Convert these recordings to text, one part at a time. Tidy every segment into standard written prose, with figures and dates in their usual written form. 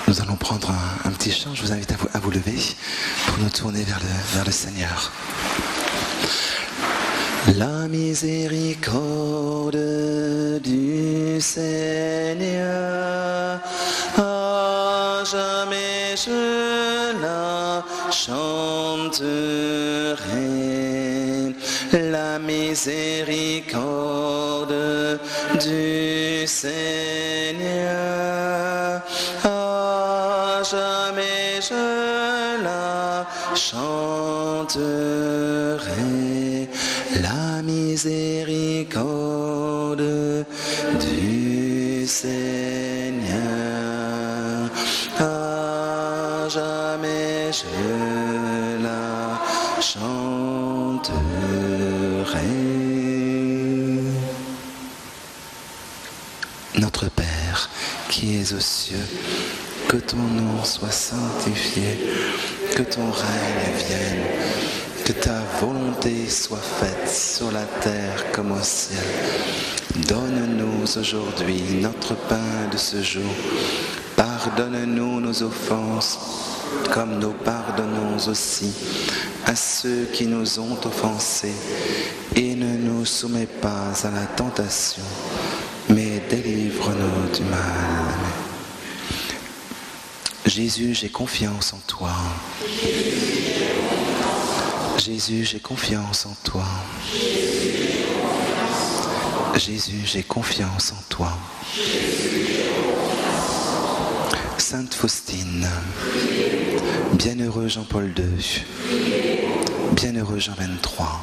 Nous allons prendre un petit chant. Je vous invite à vous lever pour nous tourner vers le Seigneur. La miséricorde du Seigneur, à jamais je la chanterai. La miséricorde du Seigneur, à jamais je la chanterai. La miséricorde du Seigneur, à jamais je la chanterai. Notre Père, qui es aux cieux, que ton nom soit sanctifié, que ton règne vienne, que ta volonté soit faite sur la terre comme au ciel. Donne-nous aujourd'hui notre pain de ce jour. Pardonne-nous nos offenses, comme nous pardonnons aussi à ceux qui nous ont offensés. Et ne nous soumets pas à la tentation, mais délivre-nous du mal. Jésus, j'ai confiance en toi. Jésus, j'ai confiance en toi. Jésus, j'ai confiance en toi. Sainte Faustine, bienheureux Jean-Paul II, bienheureux Jean 23.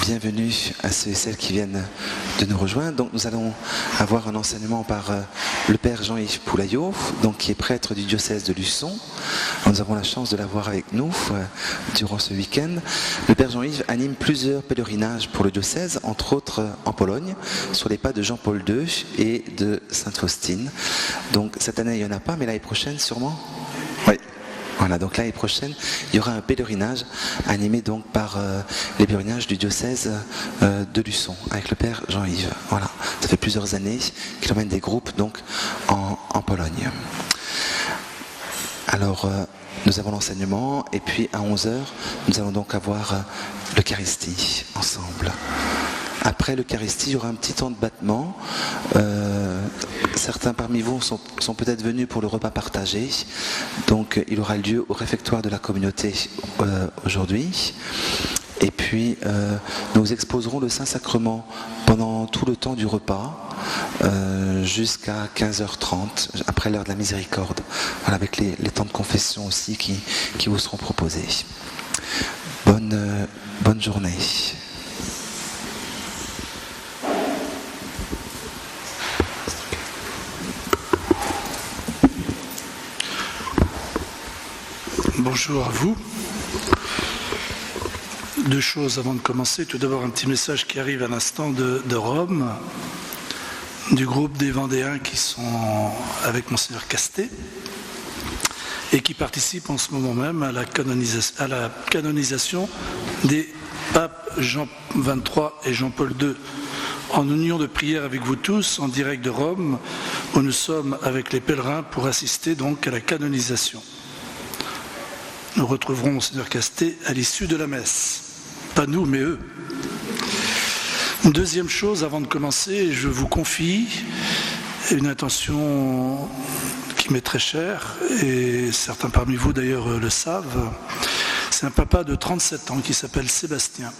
Bienvenue à ceux et celles qui viennent de nous rejoindre. Donc nous allons avoir un enseignement par le Père Jean-Yves Poulaillot, donc qui est prêtre du diocèse de Luçon. Alors, nous avons la chance de l'avoir avec nous durant ce week-end. Le Père Jean-Yves anime plusieurs pèlerinages pour le diocèse, entre autres en Pologne, sur les pas de Jean-Paul II et de Sainte Faustine. Donc cette année il n'y en a pas, mais l'année prochaine sûrement. Oui. Voilà, donc l'année prochaine, il y aura un pèlerinage animé donc par les pèlerinages du diocèse de Luçon, avec le Père Jean-Yves. Voilà, ça fait plusieurs années qu'il emmène des groupes donc en Pologne. Alors, nous avons l'enseignement, et puis à 11h, nous allons donc avoir l'Eucharistie ensemble. Après l'Eucharistie, il y aura un petit temps de battement. Certains parmi vous sont peut-être venus pour le repas partagé. Donc il aura lieu au réfectoire de la communauté aujourd'hui. Et puis nous exposerons le Saint-Sacrement pendant tout le temps du repas, jusqu'à 15h30, après l'heure de la miséricorde. Voilà, avec les temps de confession aussi qui vous seront proposés. Bonne journée. Bonjour à vous. Deux choses avant de commencer. Tout d'abord, un petit message qui arrive à l'instant de Rome, du groupe des Vendéens qui sont avec Monseigneur Castet et qui participent en ce moment même à la canonisation des papes Jean 23 et Jean-Paul II, en union de prière avec vous tous, en direct de Rome, où nous sommes avec les pèlerins pour assister donc à la canonisation. Nous retrouverons Monseigneur Castet à l'issue de la messe. Pas nous, mais eux. Une deuxième chose, avant de commencer, je vous confie une intention qui m'est très chère, et certains parmi vous d'ailleurs le savent. C'est un papa de 37 ans qui s'appelle Sébastien.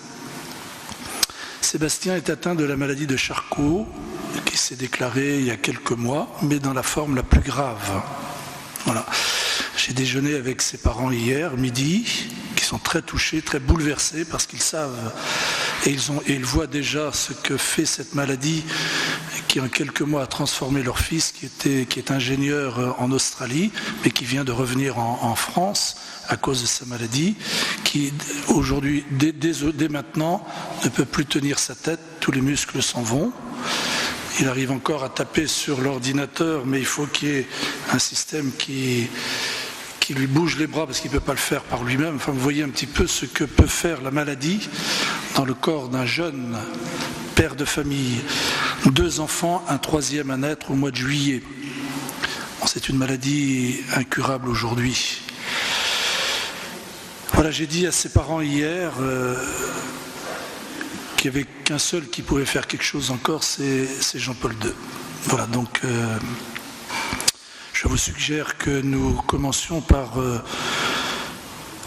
Sébastien est atteint de la maladie de Charcot, qui s'est déclarée il y a quelques mois, mais dans la forme la plus grave. Voilà. J'ai déjeuné avec ses parents hier, midi, qui sont très touchés, très bouleversés, parce qu'ils savent et ils voient déjà ce que fait cette maladie qui en quelques mois a transformé leur fils, qui est ingénieur en Australie, mais qui vient de revenir en France à cause de sa maladie, qui aujourd'hui, dès maintenant, ne peut plus tenir sa tête, tous les muscles s'en vont. Il arrive encore à taper sur l'ordinateur, mais il faut qu'il y ait un système qui qui lui bouge les bras parce qu'il ne peut pas le faire par lui-même. Enfin, vous voyez un petit peu ce que peut faire la maladie dans le corps d'un jeune père de famille. 2 enfants, un 3e à naître au mois de juillet. Bon, c'est une maladie incurable aujourd'hui. Voilà, j'ai dit à ses parents hier qu'il n'y avait qu'un seul qui pouvait faire quelque chose encore, c'est Jean-Paul II. Voilà, donc je vous suggère que nous commencions par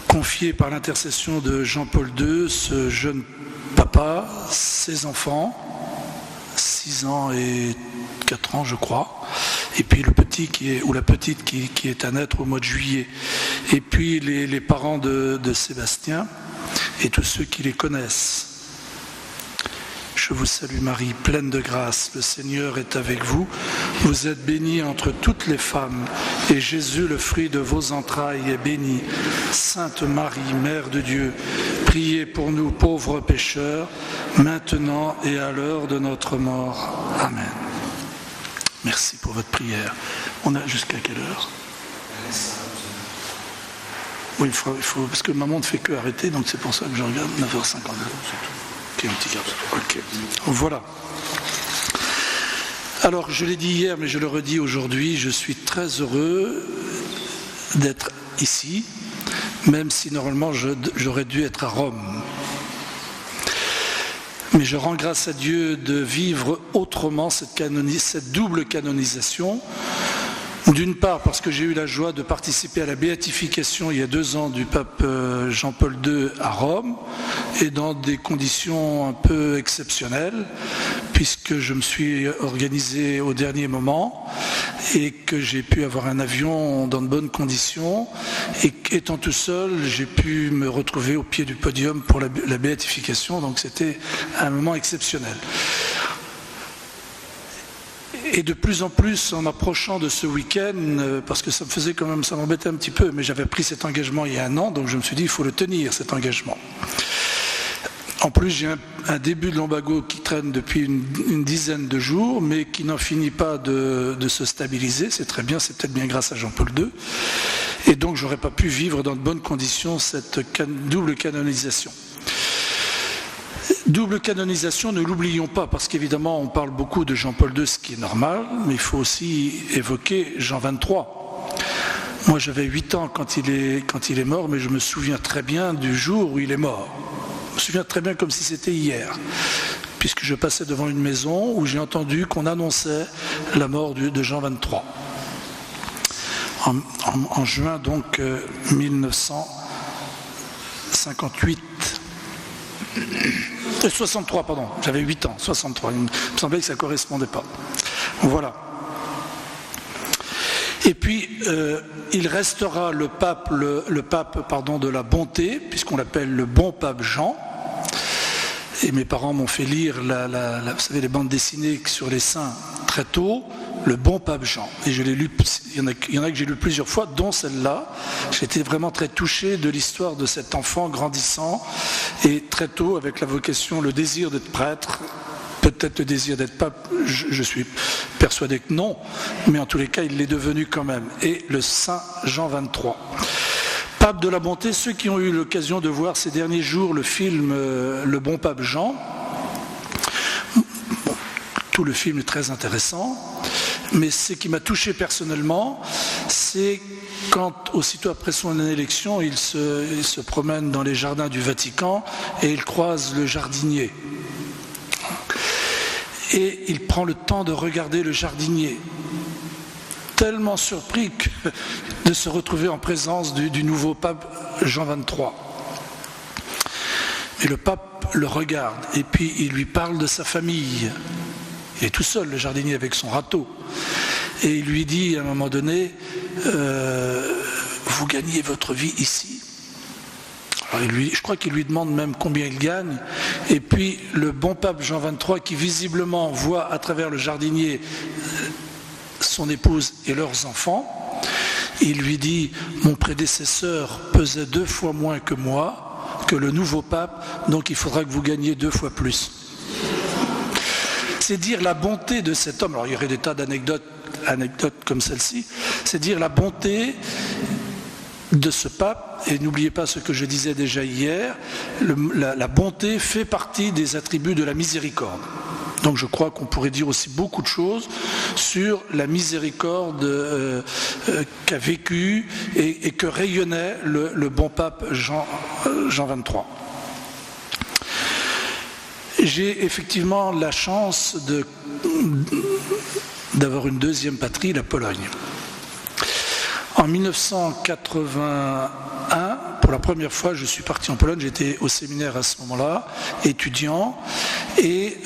confier par l'intercession de Jean-Paul II, ce jeune papa, ses enfants, 6 ans et 4 ans je crois, et puis le petit la petite qui est à naître au mois de juillet, et puis les parents de Sébastien et tous ceux qui les connaissent. Je vous salue Marie, pleine de grâce, le Seigneur est avec vous. Vous êtes bénie entre toutes les femmes, et Jésus, le fruit de vos entrailles, est béni. Sainte Marie, Mère de Dieu, priez pour nous pauvres pécheurs, maintenant et à l'heure de notre mort. Amen. Merci pour votre prière. On a jusqu'à quelle heure ? Oui, il faut, parce que maman ne fait que arrêter, donc c'est pour ça que je regarde 9h52. Un petit quart d'heure. Okay. Voilà. Alors, je l'ai dit hier, mais je le redis aujourd'hui, je suis très heureux d'être ici, même si normalement j'aurais dû être à Rome. Mais je rends grâce à Dieu de vivre autrement cette double canonisation. D'une part, parce que j'ai eu la joie de participer à la béatification il y a 2 ans du pape Jean-Paul II à Rome, et dans des conditions un peu exceptionnelles, puisque je me suis organisé au dernier moment et que j'ai pu avoir un avion dans de bonnes conditions, et étant tout seul, j'ai pu me retrouver au pied du podium pour la béatification, donc c'était un moment exceptionnel. Et de plus en plus, en approchant de ce week-end, parce que ça m'embêtait un petit peu, mais j'avais pris cet engagement il y a 1 an, donc je me suis dit, il faut le tenir, cet engagement. En plus, j'ai un début de lumbago qui traîne depuis une dizaine de jours, mais qui n'en finit pas de se stabiliser. C'est très bien, c'est peut-être bien grâce à Jean-Paul II. Et donc, j'aurais pas pu vivre dans de bonnes conditions cette double canonisation. Double canonisation, ne l'oublions pas, parce qu'évidemment on parle beaucoup de Jean-Paul II, ce qui est normal, mais il faut aussi évoquer Jean XXIII. Moi j'avais 8 ans quand il est mort, mais je me souviens très bien du jour où il est mort. Je me souviens très bien comme si c'était hier, puisque je passais devant une maison où j'ai entendu qu'on annonçait la mort de Jean XXIII. En juin donc 1958. 63, pardon, j'avais 8 ans, 63, il me semblait que ça ne correspondait pas. Voilà. Et puis, il restera le pape de la bonté, puisqu'on l'appelle le bon pape Jean. Et mes parents m'ont fait lire, vous savez, les bandes dessinées sur les saints très tôt, le bon pape Jean. Et je l'ai lu, il y en a que j'ai lu plusieurs fois, dont celle-là. J'étais vraiment très touché de l'histoire de cet enfant grandissant, et très tôt avec la vocation, le désir d'être prêtre, peut-être le désir d'être pape, je suis persuadé que non, mais en tous les cas il l'est devenu quand même. Et le saint Jean XXIII. Pape de la bonté, ceux qui ont eu l'occasion de voir ces derniers jours le film Le bon pape Jean, tout le film est très intéressant, mais ce qui m'a touché personnellement, c'est quand, aussitôt après son élection, il se promène dans les jardins du Vatican et il croise le jardinier. Et il prend le temps de regarder le jardinier, tellement surpris de se retrouver en présence du nouveau pape Jean XXIII. Et le pape le regarde et puis il lui parle de sa famille. Il est tout seul, le jardinier, avec son râteau. Et il lui dit à un moment donné, vous gagnez votre vie ici. Alors je crois qu'il lui demande même combien il gagne. Et puis le bon pape Jean XXIII, qui visiblement voit à travers le jardinier son épouse et leurs enfants, il lui dit, mon prédécesseur pesait 2 fois moins que moi, que le nouveau pape, donc il faudra que vous gagniez 2 fois plus. C'est dire la bonté de cet homme. Alors il y aurait des tas d'anecdotes comme celle-ci. C'est dire la bonté de ce pape, et n'oubliez pas ce que je disais déjà hier, la bonté fait partie des attributs de la miséricorde. Donc je crois qu'on pourrait dire aussi beaucoup de choses sur la miséricorde qu'a vécu et que rayonnait le bon pape Jean XXIII. J'ai effectivement la chance d'avoir une deuxième patrie, la Pologne. En 1981, pour la première fois, je suis parti en Pologne. J'étais au séminaire à ce moment-là, étudiant, et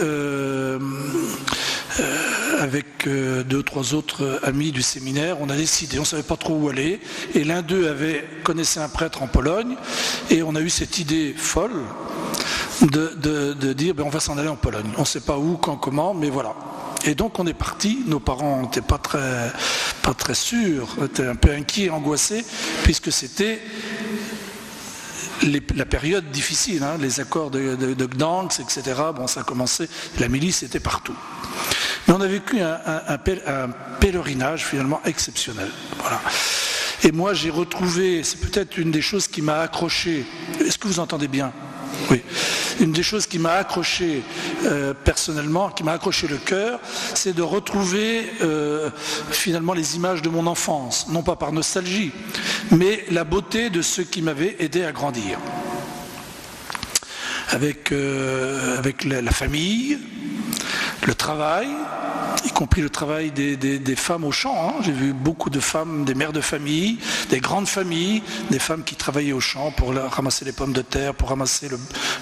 avec 2 ou 3 autres amis du séminaire, on a décidé, on ne savait pas trop où aller, et l'un d'eux connaissait un prêtre en Pologne, et on a eu cette idée folle de dire on va s'en aller en Pologne. On ne sait pas où, quand, comment, mais voilà. Et donc on est parti, nos parents n'étaient pas très sûrs, étaient un peu inquiets, angoissés, puisque c'était la période difficile, hein, les accords de Gdansk, etc. Bon, ça a commencé, la milice était partout. Mais on a vécu un pèlerinage finalement exceptionnel. Voilà. Et moi j'ai retrouvé, c'est peut-être une des choses qui m'a accroché. Est-ce que vous entendez bien ? Oui. Une des choses qui m'a accroché personnellement, qui m'a accroché le cœur, c'est de retrouver finalement les images de mon enfance, non pas par nostalgie, mais la beauté de ceux qui m'avaient aidé à grandir. Avec la famille, le travail, y compris le travail des femmes au champ. Hein. J'ai vu beaucoup de femmes, des mères de famille, des grandes familles, des femmes qui travaillaient au champ pour ramasser les pommes de terre, pour ramasser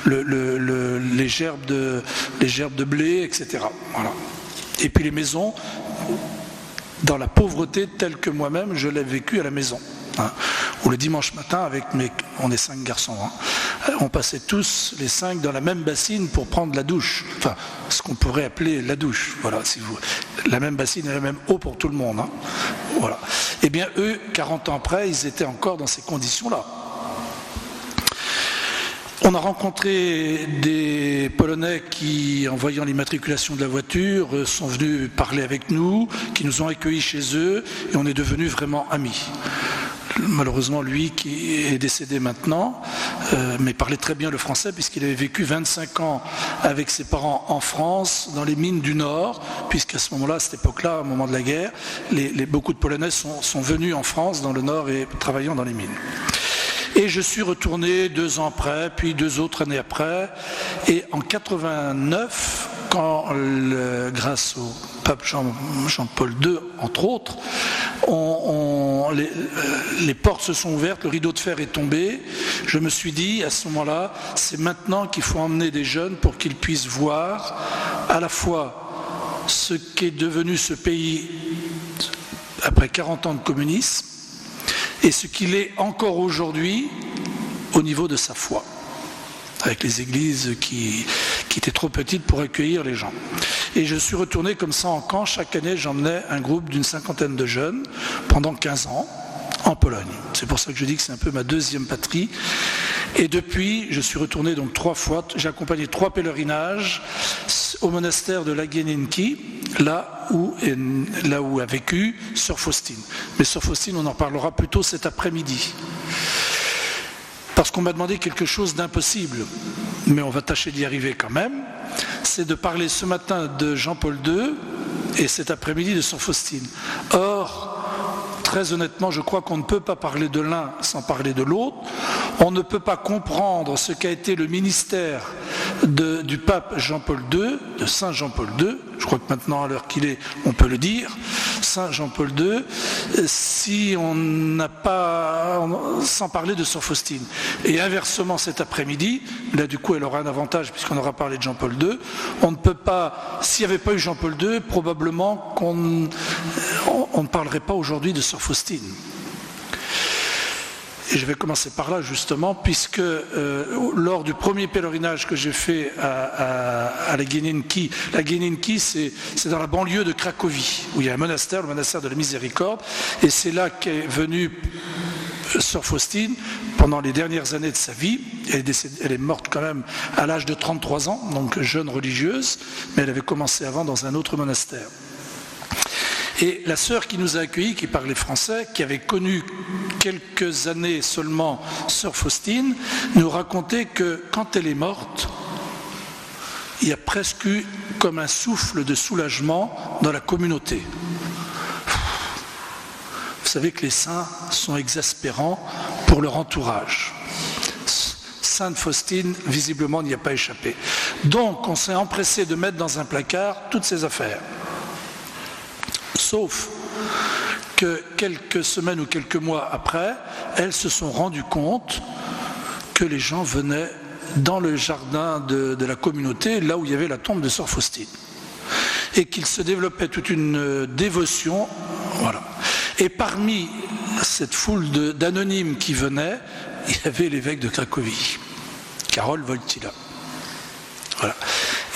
les gerbes de blé, etc. Voilà. Et puis les maisons, dans la pauvreté telle que moi-même je l'ai vécue à la maison. Hein. Ou le dimanche matin, on est 5 garçons, hein, on passait tous les 5 dans la même bassine pour prendre la douche, enfin ce qu'on pourrait appeler la douche, voilà, la même bassine et la même eau pour tout le monde, hein. Voilà. Eh bien eux, 40 ans après, ils étaient encore dans ces conditions-là. On a rencontré des Polonais qui, en voyant l'immatriculation de la voiture, sont venus parler avec nous, qui nous ont accueillis chez eux, et on est devenus vraiment amis. Malheureusement, lui qui est décédé maintenant, mais parlait très bien le français puisqu'il avait vécu 25 ans avec ses parents en France, dans les mines du Nord, puisqu'à ce moment-là, à cette époque-là, au moment de la guerre, beaucoup de Polonais sont venus en France, dans le Nord, et travaillant dans les mines. Et je suis retourné 2 ans après, puis 2 autres années après, et en 89, quand, grâce au pape Jean-Paul II, entre autres, les portes se sont ouvertes, le rideau de fer est tombé. Je me suis dit, à ce moment-là, c'est maintenant qu'il faut emmener des jeunes pour qu'ils puissent voir à la fois ce qu'est devenu ce pays après 40 ans de communisme et ce qu'il est encore aujourd'hui au niveau de sa foi, avec les églises qui étaient trop petites pour accueillir les gens. Et je suis retourné comme ça en camp. Chaque année, j'emmenais un groupe d'une 50aine de jeunes pendant 15 ans en Pologne. C'est pour ça que je dis que c'est un peu ma deuxième patrie. Et depuis, je suis retourné donc 3 fois. J'ai accompagné 3 pèlerinages au monastère de Łagieninki, là où a vécu Sœur Faustine. Mais Sœur Faustine, on en parlera plutôt cet après-midi. Parce qu'on m'a demandé quelque chose d'impossible, mais on va tâcher d'y arriver quand même, c'est de parler ce matin de Jean-Paul II et cet après-midi de Sœur Faustine. Or, très honnêtement, je crois qu'on ne peut pas parler de l'un sans parler de l'autre. On ne peut pas comprendre ce qu'a été le ministère du pape Jean-Paul II, de Saint Jean-Paul II, je crois que maintenant, à l'heure qu'il est, on peut le dire, Saint Jean-Paul II, si on n'a pas, sans parler de Sœur Faustine. Et inversement, cet après-midi, là du coup elle aura un avantage puisqu'on aura parlé de Jean-Paul II, on ne peut pas, s'il n'y avait pas eu Jean-Paul II, probablement qu'on ne parlerait pas aujourd'hui de Sœur Faustine. Et je vais commencer par là justement, puisque lors du premier pèlerinage que j'ai fait à Łagieninki, c'est dans la banlieue de Cracovie, où il y a un monastère, le monastère de la Miséricorde, et c'est là qu'est venue Sœur Faustine pendant les dernières années de sa vie. Elle est morte quand même à l'âge de 33 ans, donc jeune religieuse, mais elle avait commencé avant dans un autre monastère. Et la sœur qui nous a accueillis, qui parlait français, qui avait connu quelques années seulement sœur Faustine, nous racontait que quand elle est morte, il y a presque eu comme un souffle de soulagement dans la communauté. Vous savez que les saints sont exaspérants pour leur entourage. Sainte Faustine, visiblement, n'y a pas échappé. Donc, on s'est empressé de mettre dans un placard toutes ses affaires. Sauf que quelques semaines ou quelques mois après, elles se sont rendues compte que les gens venaient dans le jardin de la communauté, là où il y avait la tombe de sœur Faustine. Et qu'il se développait toute une dévotion. Voilà. Et parmi cette foule d'anonymes qui venaient, il y avait l'évêque de Cracovie, Karol Wojtyła. Voilà.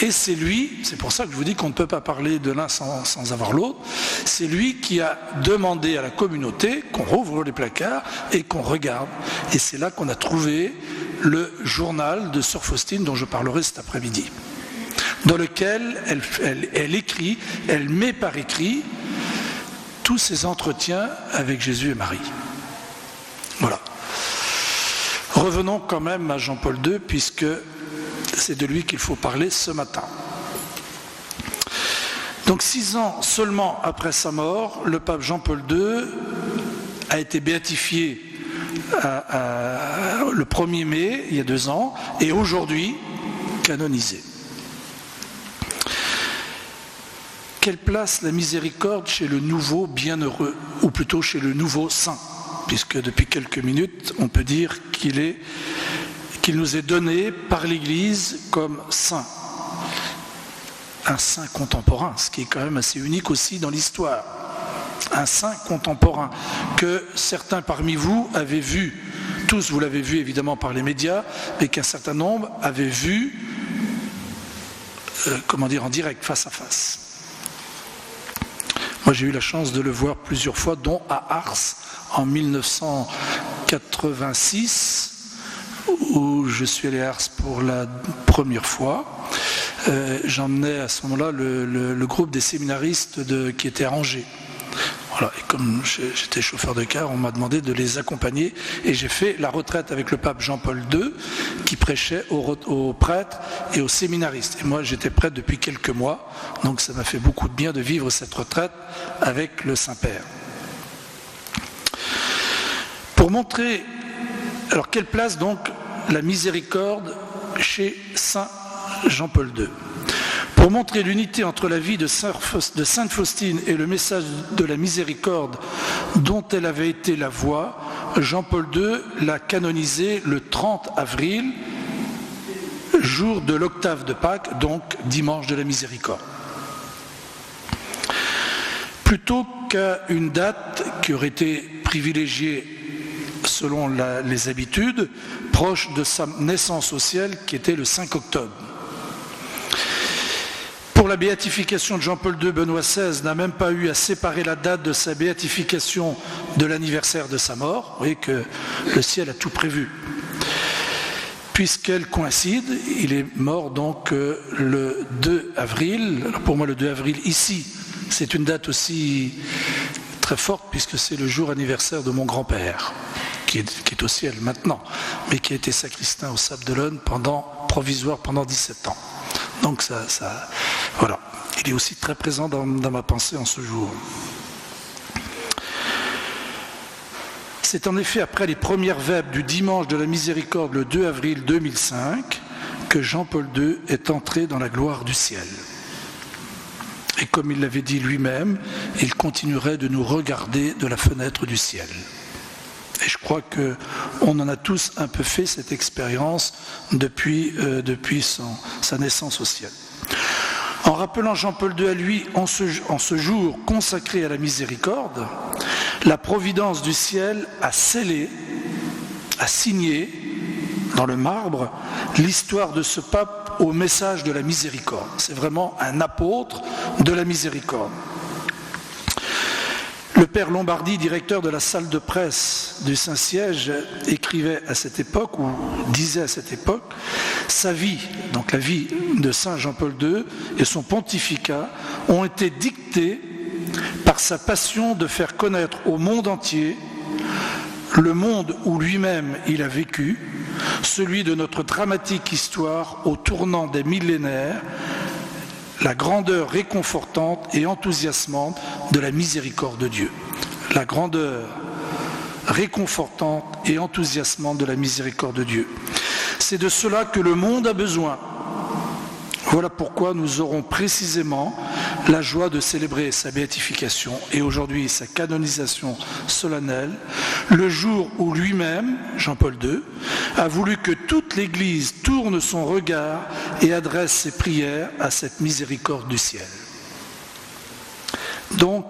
Et c'est lui, c'est pour ça que je vous dis qu'on ne peut pas parler de l'un sans avoir l'autre, c'est lui qui a demandé à la communauté qu'on rouvre les placards et qu'on regarde. Et c'est là qu'on a trouvé le journal de sœur Faustine dont je parlerai cet après-midi, dans lequel elle écrit, elle met par écrit tous ses entretiens avec Jésus et Marie. Voilà. Revenons quand même à Jean-Paul II, puisque c'est de lui qu'il faut parler ce matin. Donc 6 ans seulement après sa mort, le pape Jean-Paul II a été béatifié le 1er mai, il y a 2 ans, et aujourd'hui canonisé. Quelle place la miséricorde chez le nouveau bienheureux, ou plutôt chez le nouveau saint, puisque depuis quelques minutes, on peut dire qu'il nous est donné par l'Église comme saint. Un saint contemporain, ce qui est quand même assez unique aussi dans l'histoire. Un saint contemporain que certains parmi vous avaient vu, tous vous l'avez vu évidemment par les médias, mais qu'un certain nombre avaient vu, en direct, face à face. Moi j'ai eu la chance de le voir plusieurs fois, dont à Ars en 1986, où je suis allé à Ars pour la première fois. J'emmenais à ce moment-là le groupe des séminaristes qui était à Angers. Voilà. Et comme j'étais chauffeur de car, on m'a demandé de les accompagner et j'ai fait la retraite avec le pape Jean-Paul II qui prêchait aux prêtres et aux séminaristes. Et moi j'étais prêtre depuis quelques mois, donc ça m'a fait beaucoup de bien de vivre cette retraite avec le Saint-Père. Pour montrer, alors quelle place donc la miséricorde chez Saint Jean-Paul II. Pour montrer l'unité entre la vie de Sainte Faustine et le message de la miséricorde dont elle avait été la voix, Jean-Paul II l'a canonisée le 30 avril, jour de l'octave de Pâques, donc dimanche de la miséricorde. Plutôt qu'à une date qui aurait été privilégiée selon les habitudes, proche de sa naissance au ciel, qui était le 5 octobre. Pour la béatification de Jean-Paul II, Benoît XVI n'a même pas eu à séparer la date de sa béatification de l'anniversaire de sa mort. Vous voyez que le ciel a tout prévu. Puisqu'elle coïncide, il est mort donc le 2 avril. Alors pour moi, le 2 avril, ici, c'est une date aussi très forte, puisque c'est le jour anniversaire de mon grand-père, qui est au ciel maintenant, mais qui a été sacristain au Sable d'Olonne provisoire pendant 17 ans. Donc voilà, il est aussi très présent dans ma pensée en ce jour. C'est en effet après les premières vêpres du dimanche de la miséricorde le 2 avril 2005 que Jean-Paul II est entré dans la gloire du ciel. Et comme il l'avait dit lui-même, il continuerait de nous regarder de la fenêtre du ciel. Et je crois qu'on en a tous un peu fait cette expérience depuis sa naissance au ciel. En rappelant Jean-Paul II à lui en ce jour consacré à la miséricorde, la providence du ciel a scellé, a signé dans le marbre l'histoire de ce pape au message de la miséricorde. C'est vraiment un apôtre de la miséricorde. Le père Lombardi, directeur de la salle de presse du Saint-Siège, écrivait à cette époque, ou disait à cette époque, sa vie, donc la vie de Saint Jean-Paul II et son pontificat ont été dictés par sa passion de faire connaître au monde entier le monde où lui-même il a vécu, celui de notre dramatique histoire au tournant des millénaires, la grandeur réconfortante et enthousiasmante de la miséricorde de Dieu. La grandeur réconfortante et enthousiasmante de la miséricorde de Dieu. C'est de cela que le monde a besoin. Voilà pourquoi nous aurons précisément la joie de célébrer sa béatification et aujourd'hui sa canonisation solennelle, le jour où lui-même, Jean-Paul II, a voulu que toute l'Église tourne son regard et adresse ses prières à cette miséricorde du ciel. Donc,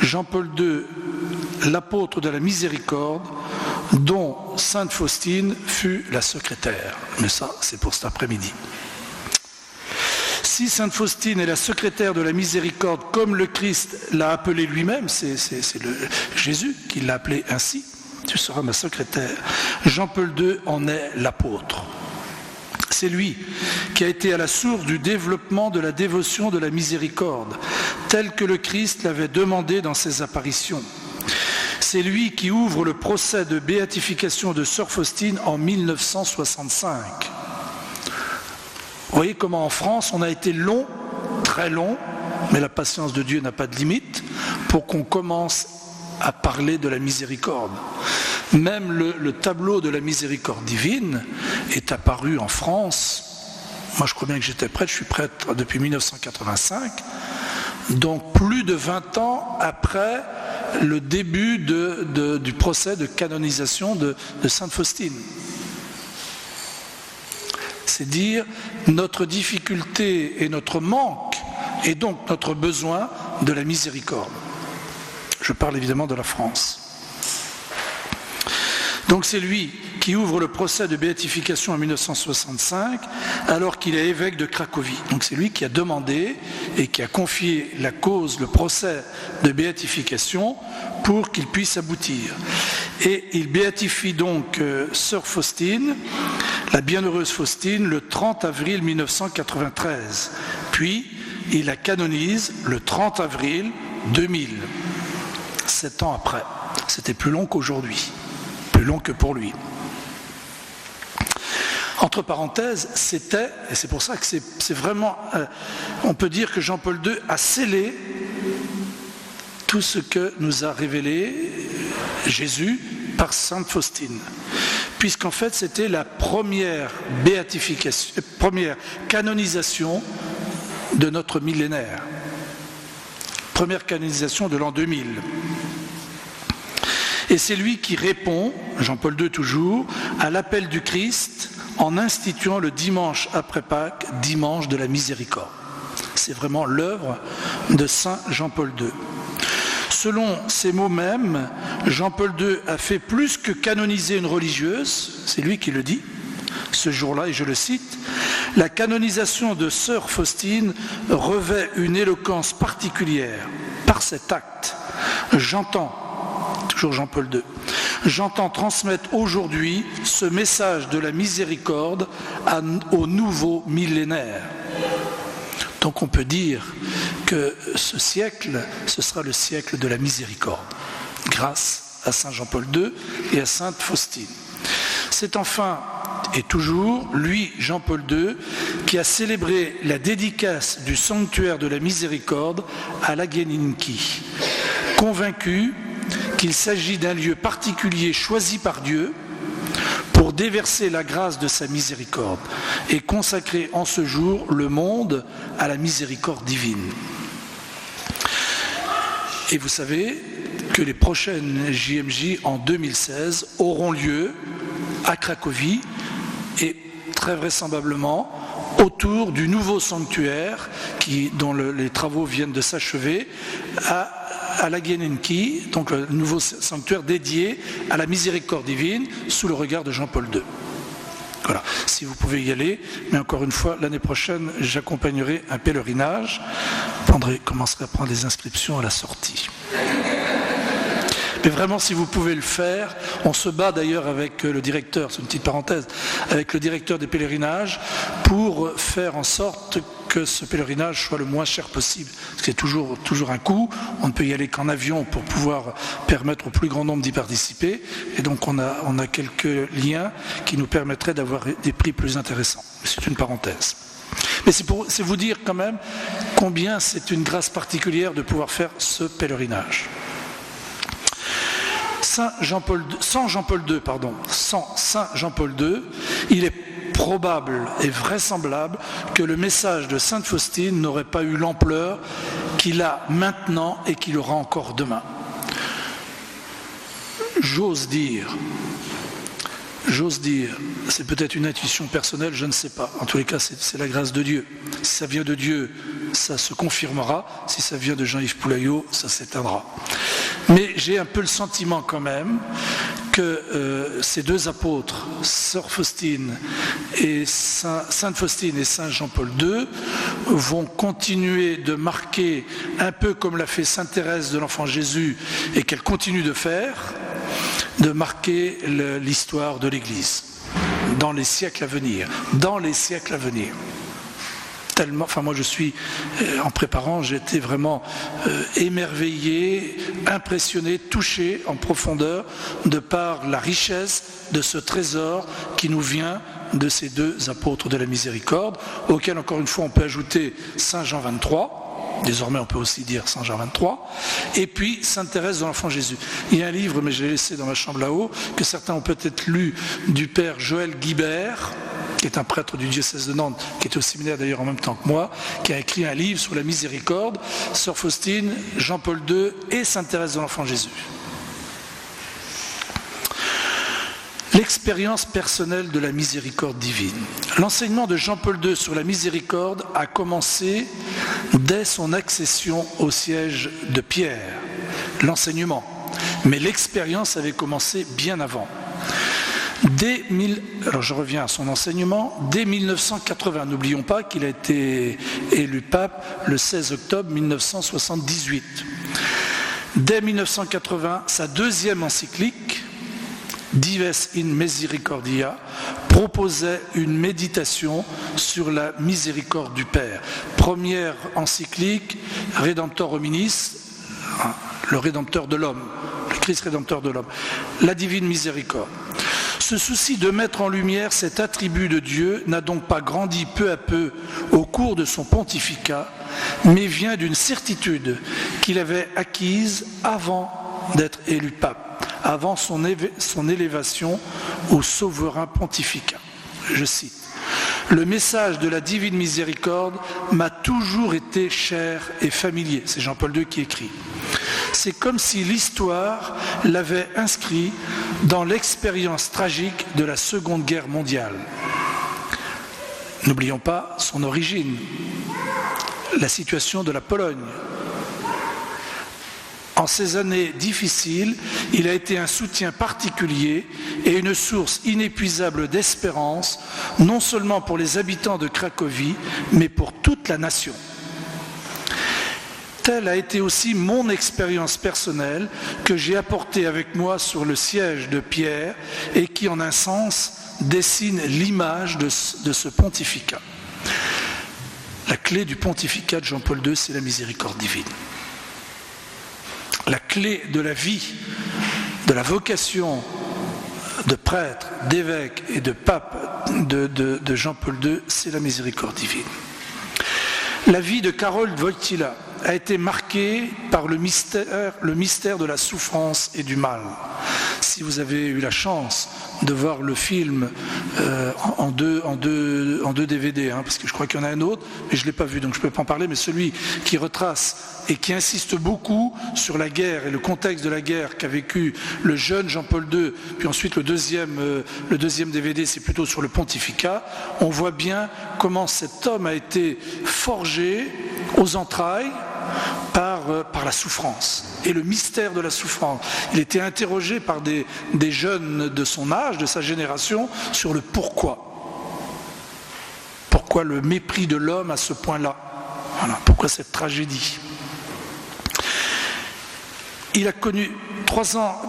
Jean-Paul II, l'apôtre de la miséricorde, dont Sainte Faustine fut la secrétaire. Mais ça, c'est pour cet après-midi. Si Sainte Faustine est la secrétaire de la miséricorde, comme le Christ l'a appelé lui-même, c'est Jésus qui l'a appelé ainsi, tu seras ma secrétaire, Jean-Paul II en est l'apôtre. C'est lui qui a été à la source du développement de la dévotion de la miséricorde, tel que le Christ l'avait demandé dans ses apparitions. C'est lui qui ouvre le procès de béatification de Sœur Faustine en 1965. Vous voyez comment en France, on a été long, très long, mais la patience de Dieu n'a pas de limite, pour qu'on commence à parler de la miséricorde. Même le tableau de la miséricorde divine est apparu en France. Moi, je crois bien que j'étais prêtre, je suis prêtre depuis 1985, donc plus de 20 ans après le début du procès de canonisation de Sainte Faustine. C'est dire notre difficulté et notre manque, et donc notre besoin de la miséricorde. Je parle évidemment de la France. Donc c'est lui qui ouvre le procès de béatification en 1965, alors qu'il est évêque de Cracovie. Donc c'est lui qui a demandé et qui a confié la cause, le procès de béatification, pour qu'il puisse aboutir. Et il béatifie donc Sœur Faustine, la bienheureuse Faustine, le 30 avril 1993. Puis, il la canonise le 30 avril 2000, 7 ans après. C'était plus long qu'aujourd'hui, plus long que pour lui. Entre parenthèses, c'était, et c'est pour ça que c'est vraiment, on peut dire que Jean-Paul II a scellé tout ce que nous a révélé Jésus par Sainte Faustine, puisqu'en fait c'était la première béatification, première canonisation de notre millénaire, première canonisation de l'an 2000. Et c'est lui qui répond, Jean-Paul II toujours, à l'appel du Christ en instituant le dimanche après Pâques, dimanche de la miséricorde. C'est vraiment l'œuvre de Saint Jean-Paul II. Selon ces mots mêmes, Jean-Paul II a fait plus que canoniser une religieuse, c'est lui qui le dit, ce jour-là, et je le cite, « La canonisation de Sœur Faustine revêt une éloquence particulière. Par cet acte, j'entends, toujours Jean-Paul II, j'entends transmettre aujourd'hui ce message de la miséricorde au nouveau millénaire. » Donc on peut dire que ce siècle, ce sera le siècle de la miséricorde, grâce à Saint Jean-Paul II et à Sainte Faustine. C'est enfin et toujours lui, Jean-Paul II, qui a célébré la dédicace du sanctuaire de la miséricorde à Laguéninki, convaincu qu'il s'agit d'un lieu particulier choisi par Dieu pour déverser la grâce de sa miséricorde et consacrer en ce jour le monde à la miséricorde divine. Et vous savez que les prochaines JMJ en 2016 auront lieu à Cracovie et très vraisemblablement autour du nouveau sanctuaire dont les travaux viennent de s'achever à Laguéninki, donc le nouveau sanctuaire dédié à la miséricorde divine sous le regard de Jean-Paul II. Voilà, si vous pouvez y aller, mais encore une fois, l'année prochaine, j'accompagnerai un pèlerinage, commencerai à prendre les inscriptions à la sortie. Mais vraiment, si vous pouvez le faire, on se bat d'ailleurs avec le directeur, c'est une petite parenthèse, avec le directeur des pèlerinages pour faire en sorte que ce pèlerinage soit le moins cher possible. C'est toujours un coût. On ne peut y aller qu'en avion pour pouvoir permettre au plus grand nombre d'y participer. Et donc on a quelques liens qui nous permettraient d'avoir des prix plus intéressants. C'est une parenthèse. Mais c'est vous dire quand même combien c'est une grâce particulière de pouvoir faire ce pèlerinage. Sans Jean-Paul II, il est probable et vraisemblable que le message de Sainte Faustine n'aurait pas eu l'ampleur qu'il a maintenant et qu'il aura encore demain. J'ose dire, c'est peut-être une intuition personnelle, je ne sais pas. En tous les cas, c'est la grâce de Dieu. Si ça vient de Dieu, ça se confirmera. Si ça vient de Jean-Yves Poulaillot, ça s'éteindra. Mais j'ai un peu le sentiment quand même que ces deux apôtres, Sœur Faustine et Sainte Faustine et Saint Jean-Paul II, vont continuer de marquer, un peu comme l'a fait Sainte Thérèse de l'Enfant Jésus et qu'elle continue de faire, de marquer l'histoire de l'Église dans les siècles à venir. Tellement, moi je suis, en préparant, j'étais vraiment émerveillé, impressionné, touché en profondeur de par la richesse de ce trésor qui nous vient de ces deux apôtres de la miséricorde, auquel encore une fois on peut ajouter Saint Jean 23. Désormais, on peut aussi dire Saint Jean 23, et puis Sainte Thérèse de l'Enfant Jésus. Il y a un livre, mais je l'ai laissé dans ma chambre là-haut, que certains ont peut-être lu, du père Joël Guibert, qui est un prêtre du diocèse de Nantes, qui était au séminaire d'ailleurs en même temps que moi, qui a écrit un livre sur la miséricorde, Sœur Faustine, Jean-Paul II et Sainte Thérèse de l'Enfant Jésus. L'expérience personnelle de la miséricorde divine. L'enseignement de Jean-Paul II sur la miséricorde a commencé dès son accession au siège de Pierre, l'enseignement. Mais l'expérience avait commencé bien avant. Alors je reviens à son enseignement. Dès 1980, n'oublions pas qu'il a été élu pape le 16 octobre 1978. Dès 1980, sa deuxième encyclique, Dives in Misericordia, proposait une méditation sur la miséricorde du Père. Première encyclique, Redemptor hominis, le Rédempteur de l'homme, le Christ Rédempteur de l'homme, la divine miséricorde. Ce souci de mettre en lumière cet attribut de Dieu n'a donc pas grandi peu à peu au cours de son pontificat, mais vient d'une certitude qu'il avait acquise avant d'être élu pape, avant son élévation au souverain pontificat. Je cite: « Le message de la divine miséricorde m'a toujours été cher et familier. » C'est Jean-Paul II qui écrit. C'est comme si l'histoire l'avait inscrit dans l'expérience tragique de la Seconde Guerre mondiale. N'oublions pas son origine, la situation de la Pologne. En ces années difficiles, il a été un soutien particulier et une source inépuisable d'espérance, non seulement pour les habitants de Cracovie, mais pour toute la nation. Telle a été aussi mon expérience personnelle que j'ai apportée avec moi sur le siège de Pierre et qui, en un sens, dessine l'image de ce pontificat. La clé du pontificat de Jean-Paul II, c'est la miséricorde divine. La clé de la vie, de la vocation de prêtre, d'évêque et de pape de Jean-Paul II, c'est la miséricorde divine. La vie de Karol Wojtyła a été marquée par le mystère de la souffrance et du mal. Si vous avez eu la chance de voir le film en deux DVD, parce que je crois qu'il y en a un autre, mais je ne l'ai pas vu, donc je ne peux pas en parler, mais celui qui retrace et qui insiste beaucoup sur la guerre et le contexte de la guerre qu'a vécu le jeune Jean-Paul II, puis ensuite le deuxième DVD, c'est plutôt sur le pontificat, on voit bien comment cet homme a été forgé aux entrailles par la souffrance et le mystère de la souffrance. Il était interrogé par des jeunes de son âge, de sa génération, sur le pourquoi. Pourquoi le mépris de l'homme à ce point-là? Pourquoi cette tragédie? Il a connu 3 ans,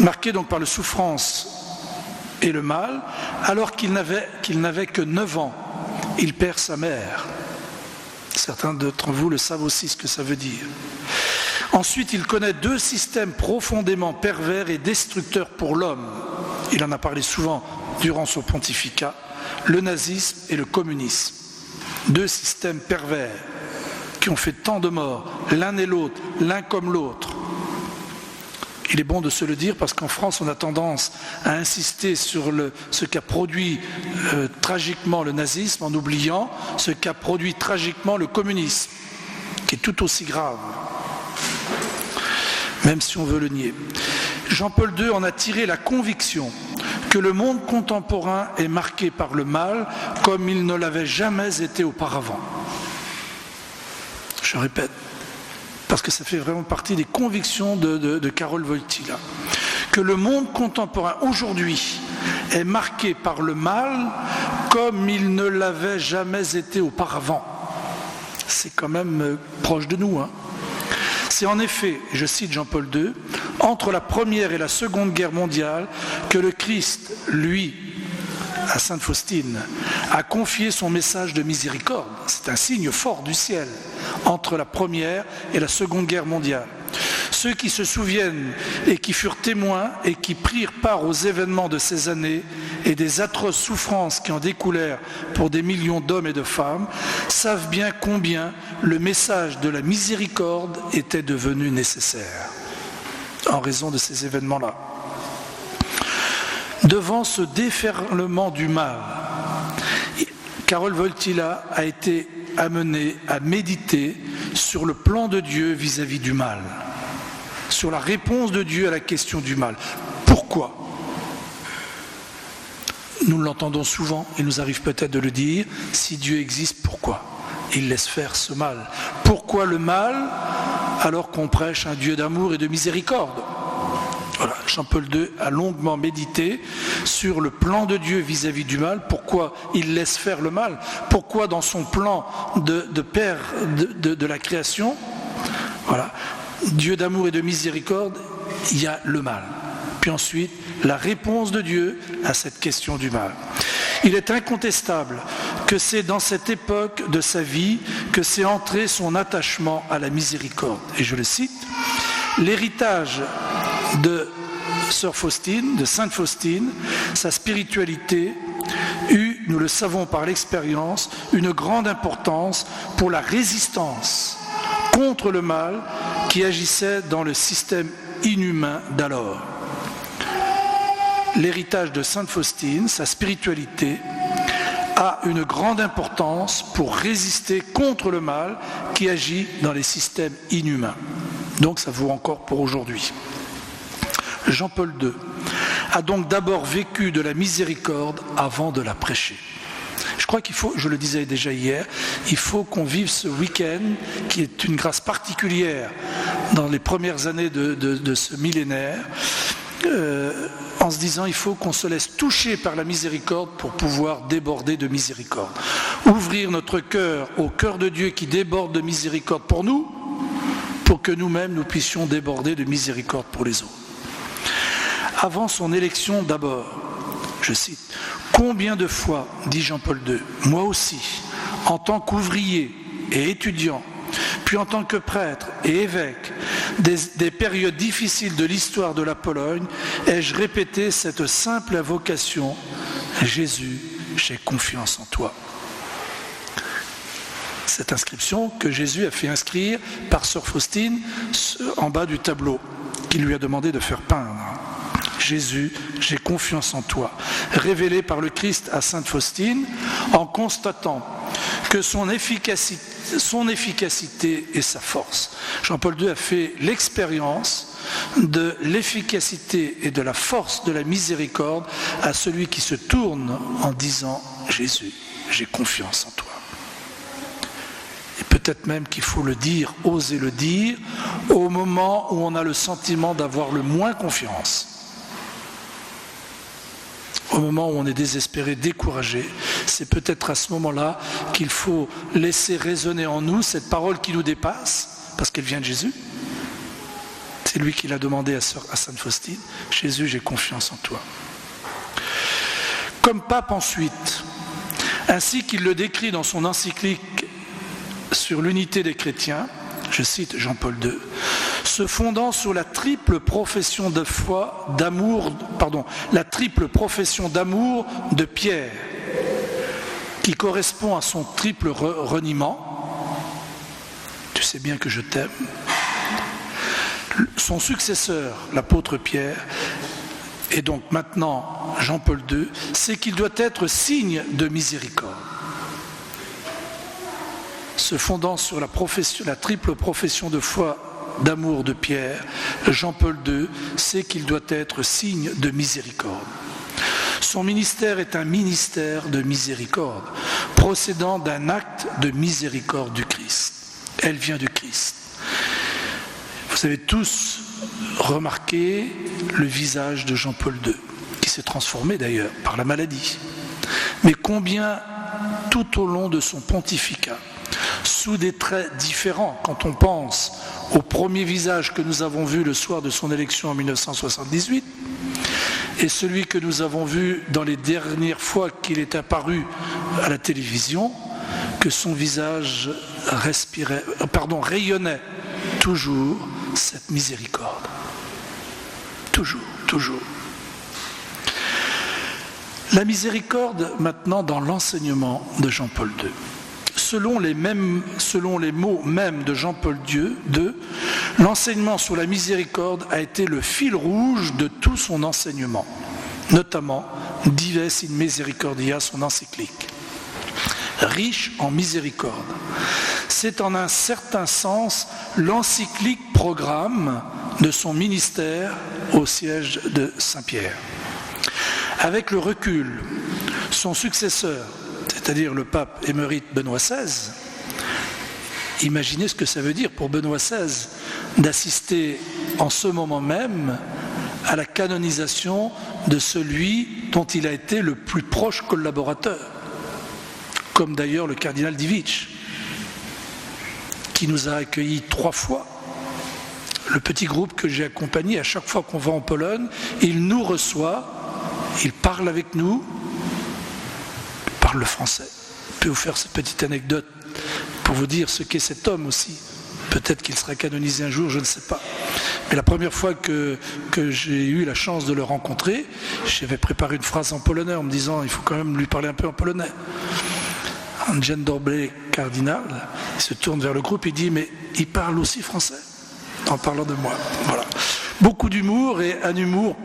marqués donc par la souffrance et le mal, alors qu'il n'avait que 9 ans. Il perd sa mère. Certains d'entre vous le savent aussi ce que ça veut dire. Ensuite, il connaît 2 systèmes profondément pervers et destructeurs pour l'homme. Il en a parlé souvent durant son pontificat, le nazisme et le communisme. 2 systèmes pervers qui ont fait tant de morts, l'un et l'autre, l'un comme l'autre. Il est bon de se le dire parce qu'en France, on a tendance à insister sur ce qu'a produit tragiquement le nazisme en oubliant ce qu'a produit tragiquement le communisme, qui est tout aussi grave, même si on veut le nier. Jean-Paul II en a tiré la conviction que le monde contemporain est marqué par le mal comme il ne l'avait jamais été auparavant. Je répète, parce que ça fait vraiment partie des convictions de Karol Wojtyła, que le monde contemporain aujourd'hui est marqué par le mal comme il ne l'avait jamais été auparavant. C'est quand même proche de nous, hein. C'est en effet, je cite Jean-Paul II, entre la Première et la Seconde Guerre mondiale que le Christ, lui, à Sainte Faustine, a confié son message de miséricorde. C'est un signe fort du ciel entre la Première et la Seconde Guerre mondiale. Ceux qui se souviennent et qui furent témoins et qui prirent part aux événements de ces années et des atroces souffrances qui en découlèrent pour des millions d'hommes et de femmes savent bien combien le message de la miséricorde était devenu nécessaire en raison de ces événements-là. Devant ce déferlement du mal, Karol Wojtyła a été amené à méditer sur le plan de Dieu vis-à-vis du mal, sur la réponse de Dieu à la question du mal. Pourquoi ? Nous l'entendons souvent, il nous arrive peut-être de le dire, si Dieu existe, pourquoi ? Il laisse faire ce mal. Pourquoi le mal alors qu'on prêche un Dieu d'amour et de miséricorde ? Voilà, Jean-Paul II a longuement médité sur le plan de Dieu vis-à-vis du mal, pourquoi il laisse faire le mal, pourquoi dans son plan de Père de la création, voilà, Dieu d'amour et de miséricorde, il y a le mal. Puis ensuite, la réponse de Dieu à cette question du mal. Il est incontestable que c'est dans cette époque de sa vie que s'est entré son attachement à la miséricorde. Et je le cite, « L'héritage de Sœur Faustine, de Sainte Faustine, sa spiritualité eut, nous le savons par l'expérience, une grande importance pour la résistance contre le mal qui agissait dans le système inhumain d'alors. L'héritage de Sainte Faustine, sa spiritualité, a une grande importance pour résister contre le mal qui agit dans les systèmes inhumains. Donc ça vaut encore pour aujourd'hui. Jean-Paul II a donc d'abord vécu de la miséricorde avant de la prêcher. Je crois qu'il faut, je le disais déjà hier, il faut qu'on vive ce week-end qui est une grâce particulière dans les premières années de ce millénaire, en se disant il faut qu'on se laisse toucher par la miséricorde pour pouvoir déborder de miséricorde. Ouvrir notre cœur au cœur de Dieu qui déborde de miséricorde pour nous, pour que nous-mêmes nous puissions déborder de miséricorde pour les autres. Avant son élection d'abord, je cite, « Combien de fois, dit Jean-Paul II, moi aussi, en tant qu'ouvrier et étudiant, puis en tant que prêtre et évêque, des périodes difficiles de l'histoire de la Pologne, ai-je répété cette simple invocation, « Jésus, j'ai confiance en toi ». Cette inscription que Jésus a fait inscrire par Sœur Faustine en bas du tableau qu'il lui a demandé de faire peindre. Jésus, j'ai confiance en toi, révélé par le Christ à Sainte Faustine, en constatant que son efficacité et sa force. Jean-Paul II a fait l'expérience de l'efficacité et de la force de la miséricorde à celui qui se tourne en disant « Jésus, j'ai confiance en toi ». Et peut-être même qu'il faut le dire, oser le dire, au moment où on a le sentiment d'avoir le moins confiance. Au moment où on est désespéré, découragé, c'est peut-être à ce moment-là qu'il faut laisser résonner en nous cette parole qui nous dépasse, parce qu'elle vient de Jésus. C'est lui qui l'a demandé à Sainte Faustine. Jésus, j'ai confiance en toi. Comme pape ensuite, ainsi qu'il le décrit dans son encyclique sur l'unité des chrétiens, je cite Jean-Paul II, se fondant sur la triple profession de foi, la triple profession d'amour de Pierre, qui correspond à son triple reniement. Tu sais bien que je t'aime. Son successeur, l'apôtre Pierre, et donc maintenant Jean-Paul II, c'est qu'il doit être signe de miséricorde. Se fondant sur la triple profession de foi d'amour de Pierre, Jean-Paul II sait qu'il doit être signe de miséricorde. Son ministère est un ministère de miséricorde, procédant d'un acte de miséricorde du Christ. Elle vient du Christ. Vous avez tous remarqué le visage de Jean-Paul II, qui s'est transformé d'ailleurs par la maladie. Mais combien tout au long de son pontificat, sous des traits différents, quand on pense au premier visage que nous avons vu le soir de son élection en 1978 et celui que nous avons vu dans les dernières fois qu'il est apparu à la télévision, que son visage rayonnait toujours cette miséricorde. Toujours, toujours. La miséricorde maintenant dans l'enseignement de Jean-Paul II. Selon les mots mêmes de Jean-Paul II, l'enseignement sur la miséricorde a été le fil rouge de tout son enseignement, notamment Dives in Misericordia, son encyclique. Riche en miséricorde. C'est en un certain sens l'encyclique programme de son ministère au siège de Saint-Pierre. Avec le recul, son successeur, c'est-à-dire le pape émérite Benoît XVI, imaginez ce que ça veut dire pour Benoît XVI d'assister en ce moment même à la canonisation de celui dont il a été le plus proche collaborateur, comme d'ailleurs le cardinal Dziwisz, qui nous a accueillis 3 fois. Le petit groupe que j'ai accompagné, à chaque fois qu'on va en Pologne, il nous reçoit, il parle avec nous, il parle le français. Je peux vous faire cette petite anecdote pour vous dire ce qu'est cet homme aussi. Peut-être qu'il sera canonisé un jour, je ne sais pas. Mais la première fois que j'ai eu la chance de le rencontrer, j'avais préparé une phrase en polonais en me disant il faut quand même lui parler un peu en polonais. Un Dzień dobry cardinal, il se tourne vers le groupe et dit mais il parle aussi français en parlant de moi. Voilà. Beaucoup d'humour et un humour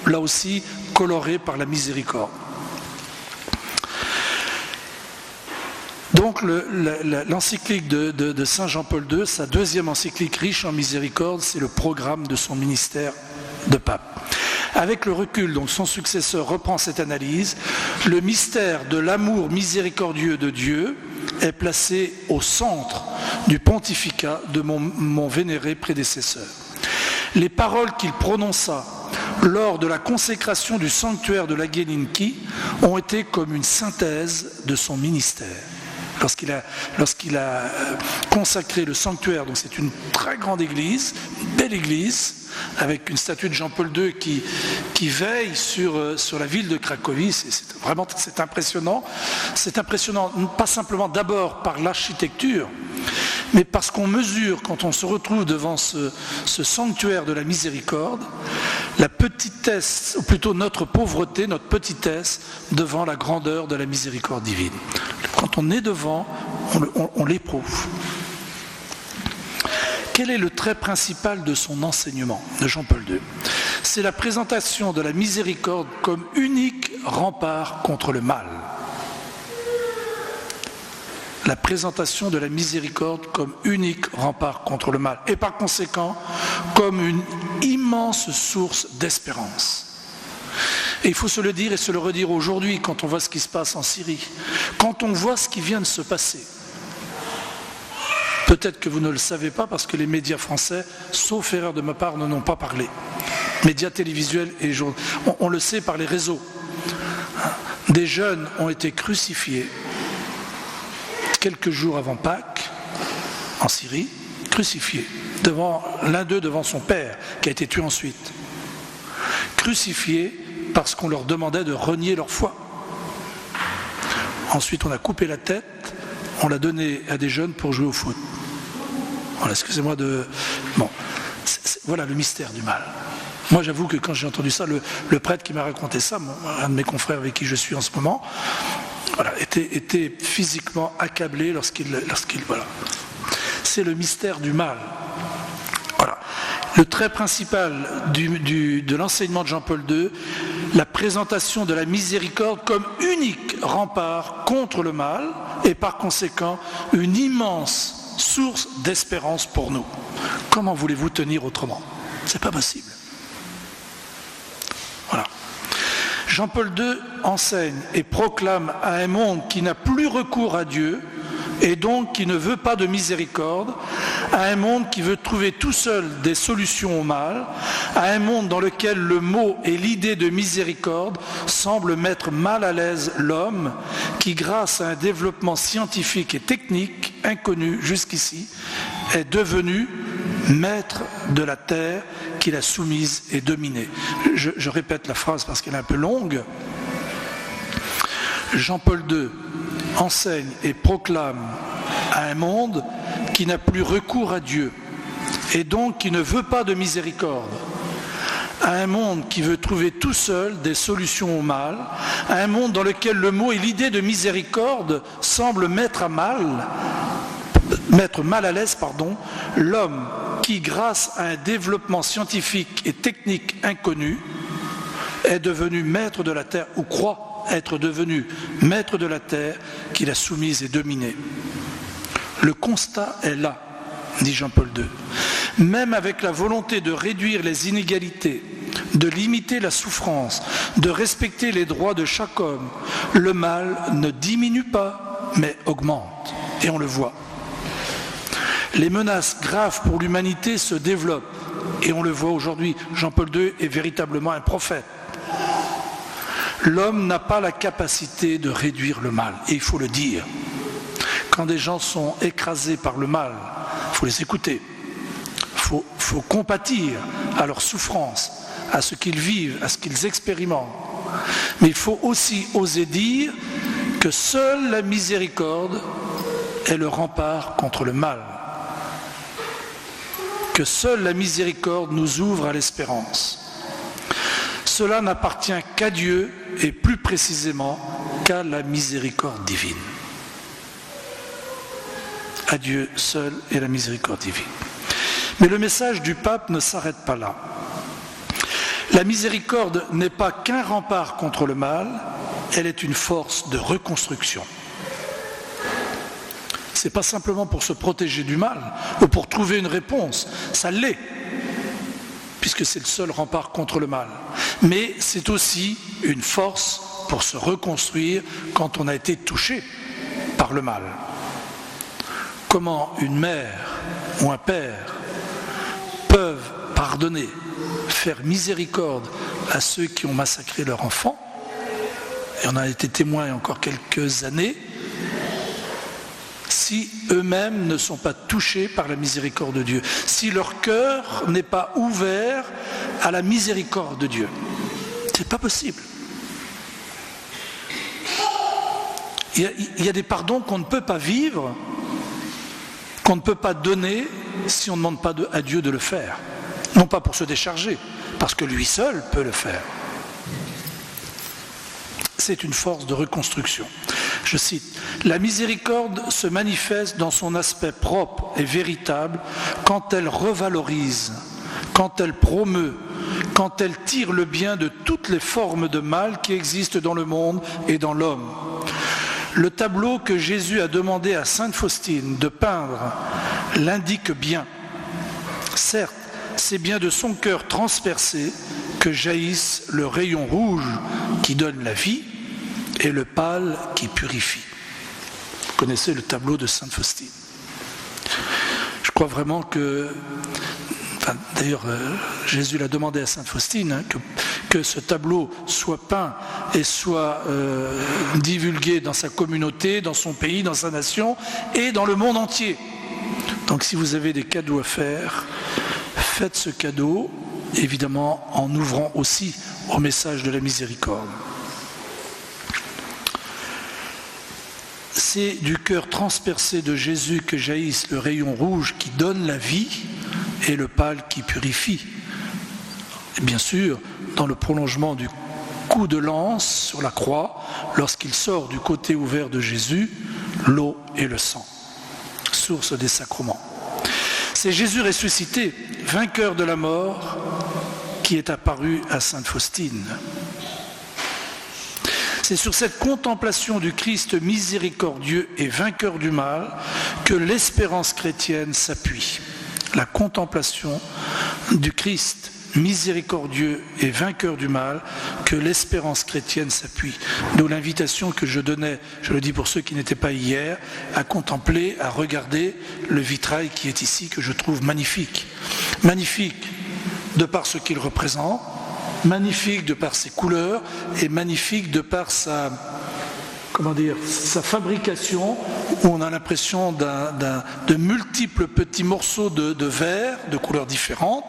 là aussi coloré par la miséricorde. Donc l'encyclique de Saint Jean-Paul II, sa deuxième encyclique riche en miséricorde, c'est le programme de son ministère de pape. Avec le recul, donc son successeur reprend cette analyse, le mystère de l'amour miséricordieux de Dieu est placé au centre du pontificat de mon vénéré prédécesseur. Les paroles qu'il prononça lors de la consécration du sanctuaire de la Gielinki ont été comme une synthèse de son ministère. Lorsqu'il a consacré le sanctuaire, donc c'est une très grande église, une belle église, avec une statue de Jean-Paul II qui veille sur la ville de Cracovie, c'est impressionnant. C'est impressionnant, pas simplement d'abord par l'architecture, mais parce qu'on mesure, quand on se retrouve devant ce sanctuaire de la miséricorde, la petitesse, ou plutôt notre pauvreté, notre petitesse, devant la grandeur de la miséricorde divine. Quand on est devant, on l'éprouve. Quel est le trait principal de son enseignement, de Jean-Paul II? C'est la présentation de la miséricorde comme unique rempart contre le mal. La présentation de la miséricorde comme unique rempart contre le mal et par conséquent comme une immense source d'espérance. Et il faut se le dire et se le redire aujourd'hui quand on voit ce qui se passe en Syrie, quand on voit ce qui vient de se passer. Peut-être que vous ne le savez pas parce que les médias français, sauf erreur de ma part, n'en ont pas parlé. Médias télévisuels et journaux. On le sait par les réseaux. Des jeunes ont été crucifiés quelques jours avant Pâques, en Syrie, crucifiés. L'un d'eux devant son père, qui a été tué ensuite. Crucifiés parce qu'on leur demandait de renier leur foi. Ensuite, on a coupé la tête, on l'a donné à des jeunes pour jouer au foot. Voilà, excusez-moi de... Bon, voilà le mystère du mal. Moi, j'avoue que quand j'ai entendu ça, le prêtre qui m'a raconté ça, un de mes confrères avec qui je suis en ce moment, voilà, était physiquement accablé lorsqu'il voilà. C'est le mystère du mal. Voilà. Le trait principal de l'enseignement de Jean-Paul II, la présentation de la miséricorde comme unique rempart contre le mal et par conséquent une immense source d'espérance pour nous. Comment voulez-vous tenir autrement? C'est pas possible. Voilà. Jean-Paul II enseigne et proclame à un monde qui n'a plus recours à Dieu et donc qui ne veut pas de miséricorde, à un monde qui veut trouver tout seul des solutions au mal, à un monde dans lequel le mot et l'idée de miséricorde semblent mettre mal à l'aise l'homme qui, grâce à un développement scientifique et technique inconnu jusqu'ici, est devenu maître de la terre qu'il a soumise et dominée. Je répète la phrase parce qu'elle est un peu longue. Jean-Paul II enseigne et proclame à un monde qui n'a plus recours à Dieu et donc qui ne veut pas de miséricorde, à un monde qui veut trouver tout seul des solutions au mal, à un monde dans lequel le mot et l'idée de miséricorde semblent mettre mal à l'aise l'homme qui, grâce à un développement scientifique et technique inconnu, est devenu maître de la terre, ou croit être devenu maître de la terre qu'il a soumise et dominée. Le constat est là, dit Jean-Paul II. Même avec la volonté de réduire les inégalités, de limiter la souffrance, de respecter les droits de chaque homme, le mal ne diminue pas, mais augmente. Et on le voit. Les menaces graves pour l'humanité se développent. Et on le voit aujourd'hui. Jean-Paul II est véritablement un prophète. L'homme n'a pas la capacité de réduire le mal, et il faut le dire. Quand des gens sont écrasés par le mal, il faut les écouter. Il faut compatir à leur souffrance, à ce qu'ils vivent, à ce qu'ils expérimentent. Mais il faut aussi oser dire que seule la miséricorde est le rempart contre le mal. Que seule la miséricorde nous ouvre à l'espérance. Cela n'appartient qu'à Dieu et plus précisément qu'à la miséricorde divine. À Dieu seul et la miséricorde divine. Mais le message du pape ne s'arrête pas là. La miséricorde n'est pas qu'un rempart contre le mal, elle est une force de reconstruction. Ce n'est pas simplement pour se protéger du mal ou pour trouver une réponse, ça l'est, puisque c'est le seul rempart contre le mal. Mais c'est aussi une force pour se reconstruire quand on a été touché par le mal. Comment une mère ou un père peuvent pardonner, faire miséricorde à ceux qui ont massacré leur enfant, et on a été témoin il y a encore quelques années, si eux-mêmes ne sont pas touchés par la miséricorde de Dieu, si leur cœur n'est pas ouvert à la miséricorde de Dieu. C'est pas possible. Il y a des pardons qu'on ne peut pas vivre, qu'on ne peut pas donner si on ne demande pas à Dieu de le faire. Non pas pour se décharger, parce que lui seul peut le faire. C'est une force de reconstruction. Je cite, « La miséricorde se manifeste dans son aspect propre et véritable quand elle revalorise, quand elle promeut, quand elle tire le bien de toutes les formes de mal qui existent dans le monde et dans l'homme. Le tableau que Jésus a demandé à Sainte Faustine de peindre l'indique bien. Certes, c'est bien de son cœur transpercé que jaillissent le rayon rouge qui donne la vie et le pâle qui purifie. » Vous connaissez le tableau de Sainte Faustine. Je crois vraiment que, d'ailleurs, Jésus l'a demandé à Sainte Faustine, que ce tableau soit peint et soit divulgué dans sa communauté, dans son pays, dans sa nation et dans le monde entier. Donc si vous avez des cadeaux à faire, faites ce cadeau, évidemment en ouvrant aussi au message de la miséricorde. C'est du cœur transpercé de Jésus que jaillissent le rayon rouge qui donne la vie et le pâle qui purifie. Et bien sûr, dans le prolongement du coup de lance sur la croix, lorsqu'il sort du côté ouvert de Jésus, l'eau et le sang, source des sacrements. C'est Jésus ressuscité, vainqueur de la mort, qui est apparu à Sainte Faustine. C'est sur cette contemplation du Christ miséricordieux et vainqueur du mal que l'espérance chrétienne s'appuie. La contemplation du Christ miséricordieux et vainqueur du mal que l'espérance chrétienne s'appuie. D'où l'invitation que je donnais, je le dis pour ceux qui n'étaient pas hier, à contempler, à regarder le vitrail qui est ici, que je trouve magnifique. Magnifique de par ce qu'il représente, magnifique de par ses couleurs et magnifique de par sa fabrication, où on a l'impression de multiples petits morceaux de verre de couleurs différentes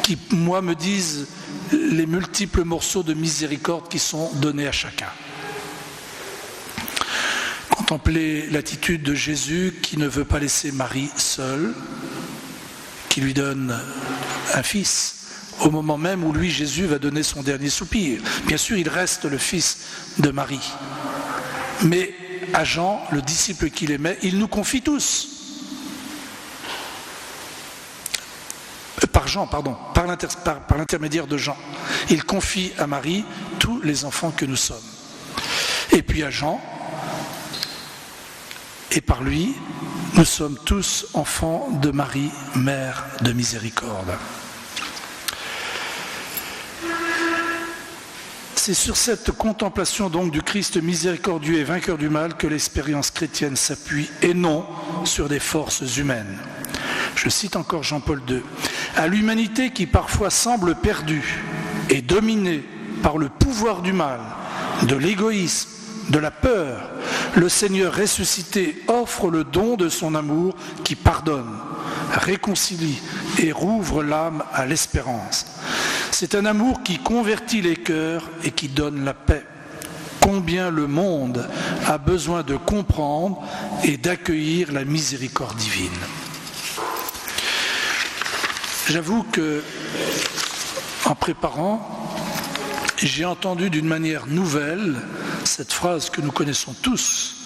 qui, moi, me disent les multiples morceaux de miséricorde qui sont donnés à chacun. Contempler l'attitude de Jésus qui ne veut pas laisser Marie seule, qui lui donne un fils, au moment même où lui, Jésus, va donner son dernier soupir. Bien sûr, il reste le fils de Marie. Mais à Jean, le disciple qu'il aimait, il nous confie tous. Par l'intermédiaire de Jean. Il confie à Marie tous les enfants que nous sommes. Et puis à Jean, et par lui, nous sommes tous enfants de Marie, mère de miséricorde. C'est sur cette contemplation donc du Christ miséricordieux et vainqueur du mal que l'expérience chrétienne s'appuie et non sur des forces humaines. Je cite encore Jean-Paul II. À l'humanité qui parfois semble perdue et dominée par le pouvoir du mal, de l'égoïsme, de la peur, le Seigneur ressuscité offre le don de son amour qui pardonne, réconcilie et rouvre l'âme à l'espérance. C'est un amour qui convertit les cœurs et qui donne la paix. Combien le monde a besoin de comprendre et d'accueillir la miséricorde divine. J'avoue que, en préparant, j'ai entendu d'une manière nouvelle cette phrase que nous connaissons tous,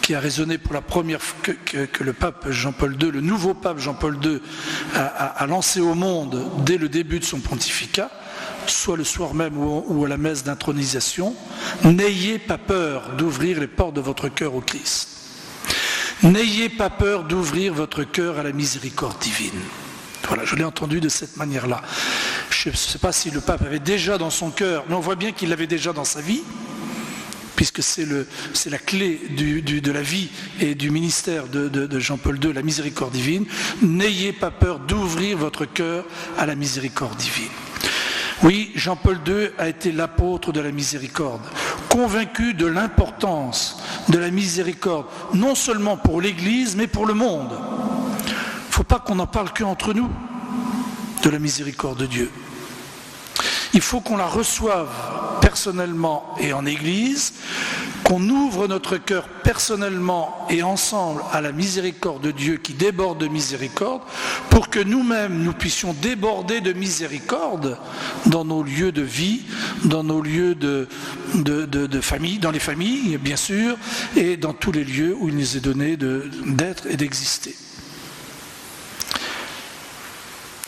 qui a résonné pour la première fois que le pape Jean-Paul II, le nouveau pape Jean-Paul II, a lancé au monde dès le début de son pontificat, soit le soir même ou à la messe d'intronisation. N'ayez pas peur d'ouvrir les portes de votre cœur au Christ. N'ayez pas peur d'ouvrir votre cœur à la miséricorde divine. Voilà, je l'ai entendu de cette manière-là. Je ne sais pas si le pape avait déjà dans son cœur, mais on voit bien qu'il l'avait déjà dans sa vie, puisque c'est la clé de la vie et du ministère de Jean-Paul II, la miséricorde divine. N'ayez pas peur d'ouvrir votre cœur à la miséricorde divine. Oui, Jean-Paul II a été l'apôtre de la miséricorde, convaincu de l'importance de la miséricorde, non seulement pour l'Église, mais pour le monde. Il ne faut pas qu'on n'en parle qu'entre nous, de la miséricorde de Dieu. Il faut qu'on la reçoive personnellement et en Église, qu'on ouvre notre cœur personnellement et ensemble à la miséricorde de Dieu qui déborde de miséricorde, pour que nous-mêmes nous puissions déborder de miséricorde dans nos lieux de vie, dans nos lieux de famille, dans les familles bien sûr, et dans tous les lieux où il nous est donné d'être et d'exister.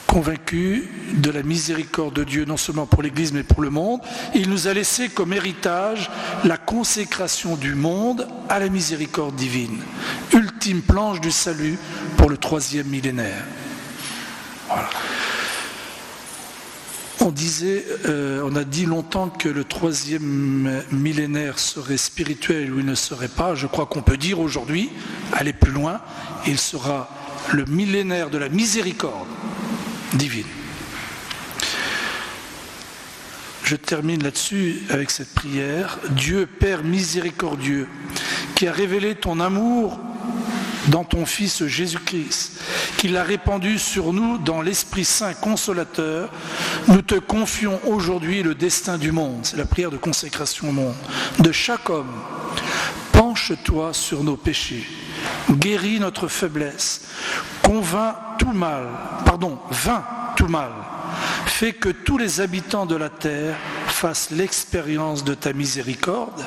Convaincu de la miséricorde de Dieu, non seulement pour l'Église, mais pour le monde, il nous a laissé comme héritage la consécration du monde à la miséricorde divine, ultime planche du salut pour le 3e millénaire. Voilà. On a dit longtemps que le 3e millénaire serait spirituel ou il ne serait pas. Je crois qu'on peut dire aujourd'hui, aller plus loin, il sera le millénaire de la miséricorde divine. Je termine là-dessus avec cette prière. Dieu Père miséricordieux, qui a révélé ton amour dans ton Fils Jésus-Christ, qui l'a répandu sur nous dans l'Esprit Saint consolateur, nous te confions aujourd'hui le destin du monde. C'est la prière de consécration au monde. De chaque homme, penche penche-toi sur nos péchés, guéris notre faiblesse, vainc tout mal, fais que tous les habitants de la terre fassent l'expérience de ta miséricorde,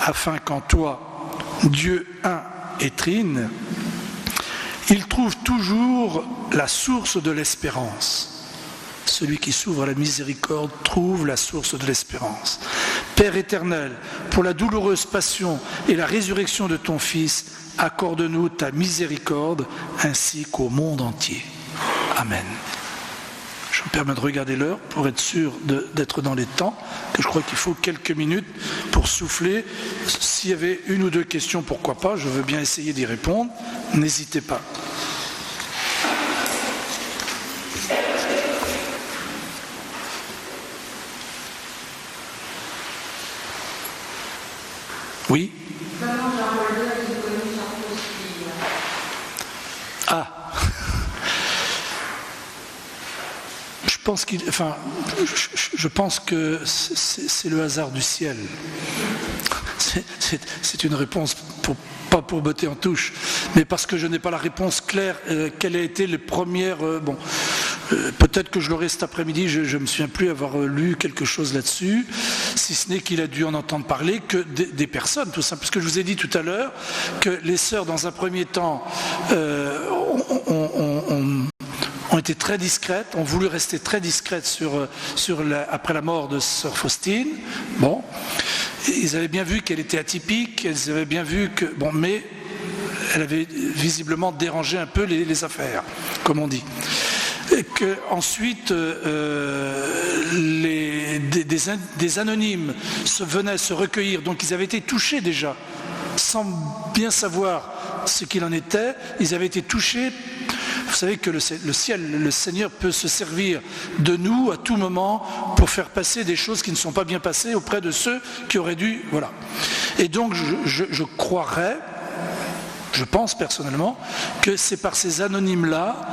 afin qu'en toi, Dieu un et trine, ils trouvent toujours la source de l'espérance. Celui qui s'ouvre à la miséricorde trouve la source de l'espérance. Père éternel, pour la douloureuse passion et la résurrection de ton Fils, accorde-nous ta miséricorde ainsi qu'au monde entier. Amen. Je me permets de regarder l'heure pour être sûr d'être dans les temps, que je crois qu'il faut quelques minutes pour souffler. S'il y avait une ou deux questions, pourquoi pas, je veux bien essayer d'y répondre. N'hésitez pas. Oui. Ah. Je pense que c'est le hasard du ciel. C'est une réponse pas pour botter en touche, mais parce que je n'ai pas la réponse claire. Quelle a été les premières... peut-être que je l'aurai cet après-midi, je ne me souviens plus avoir lu quelque chose là-dessus, si ce n'est qu'il a dû en entendre parler que des personnes, tout ça, parce que je vous ai dit tout à l'heure que les sœurs, dans un premier temps, ont été très discrètes, ont voulu rester très discrètes après la mort de sœur Faustine. Bon, ils avaient bien vu qu'elle était atypique, ils avaient bien vu que... Bon, mais elle avait visiblement dérangé un peu les affaires, comme on dit. Et qu'ensuite, des anonymes venaient se recueillir, donc ils avaient été touchés déjà, sans bien savoir ce qu'il en était, ils avaient été touchés. Vous savez que le Seigneur peut se servir de nous à tout moment pour faire passer des choses qui ne sont pas bien passées auprès de ceux qui auraient dû... Voilà. Et donc je croirais, je pense personnellement, que c'est par ces anonymes-là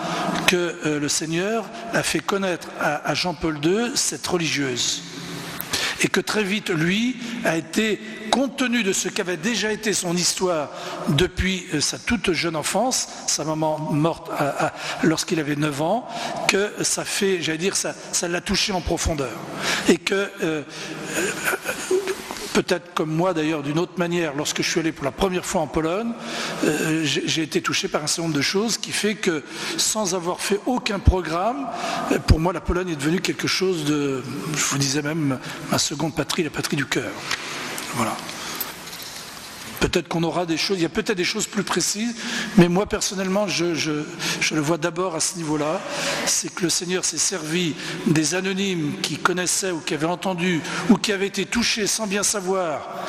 que le Seigneur a fait connaître à Jean-Paul II cette religieuse. Et que très vite, lui, a été, compte tenu de ce qu'avait déjà été son histoire depuis sa toute jeune enfance, sa maman morte lorsqu'il avait 9 ans, que ça fait, j'allais dire, ça l'a touché en profondeur. Et que... peut-être comme moi d'ailleurs d'une autre manière, lorsque je suis allé pour la première fois en Pologne, j'ai été touché par un certain nombre de choses qui fait que sans avoir fait aucun programme, pour moi la Pologne est devenue quelque chose de, je vous disais même, ma seconde patrie, la patrie du cœur. Voilà. Peut-être qu'on aura des choses, il y a peut-être des choses plus précises, mais moi personnellement, je le vois d'abord à ce niveau-là, c'est que le Seigneur s'est servi des anonymes qui connaissaient ou qui avaient entendu ou qui avaient été touchés sans bien savoir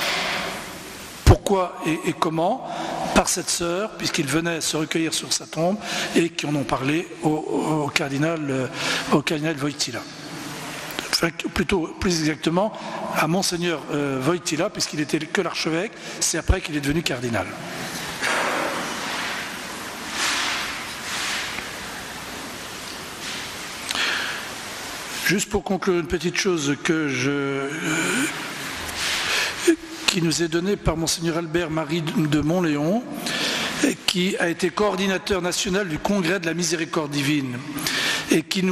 pourquoi et comment, par cette sœur, puisqu'ils venaient se recueillir sur sa tombe et qui en ont parlé au cardinal Wojtyła. Enfin, plutôt, plus exactement, à Monseigneur Wojtyła, puisqu'il était que l'archevêque, c'est après qu'il est devenu cardinal. Juste pour conclure une petite chose qui nous est donnée par Monseigneur Albert-Marie de Montléon, qui a été coordinateur national du Congrès de la Miséricorde divine et qui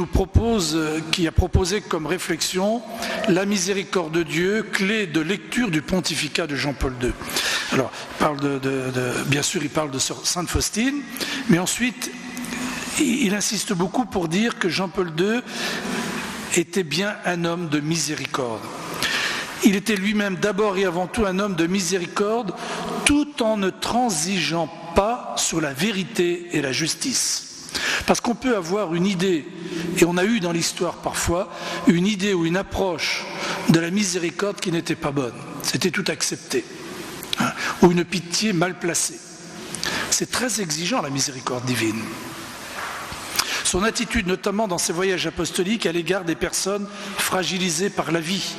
a proposé comme réflexion la miséricorde de Dieu, clé de lecture du pontificat de Jean-Paul II. Alors, il parle bien sûr, il parle de Sainte Faustine, mais ensuite, il insiste beaucoup pour dire que Jean-Paul II était bien un homme de miséricorde. Il était lui-même d'abord et avant tout un homme de miséricorde, tout en ne transigeant pas sur la vérité et la justice. Parce qu'on peut avoir une idée, et on a eu dans l'histoire parfois, une idée ou une approche de la miséricorde qui n'était pas bonne. C'était tout accepté. Ou une pitié mal placée. C'est très exigeant la miséricorde divine. Son attitude, notamment dans ses voyages apostoliques, à l'égard des personnes fragilisées par la vie.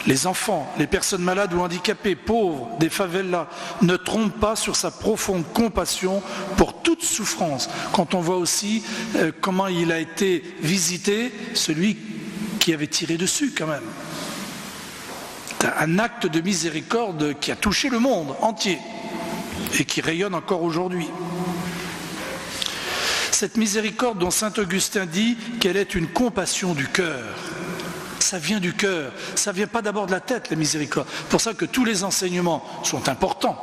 Les enfants, les personnes malades ou handicapées, pauvres, des favelas, ne trompe pas sur sa profonde compassion pour toute souffrance. Quand on voit aussi comment il a été visité, celui qui avait tiré dessus quand même. Un acte de miséricorde qui a touché le monde entier et qui rayonne encore aujourd'hui. Cette miséricorde dont saint Augustin dit qu'elle est une compassion du cœur. Ça vient du cœur, ça ne vient pas d'abord de la tête, la miséricorde. C'est pour ça que tous les enseignements sont importants.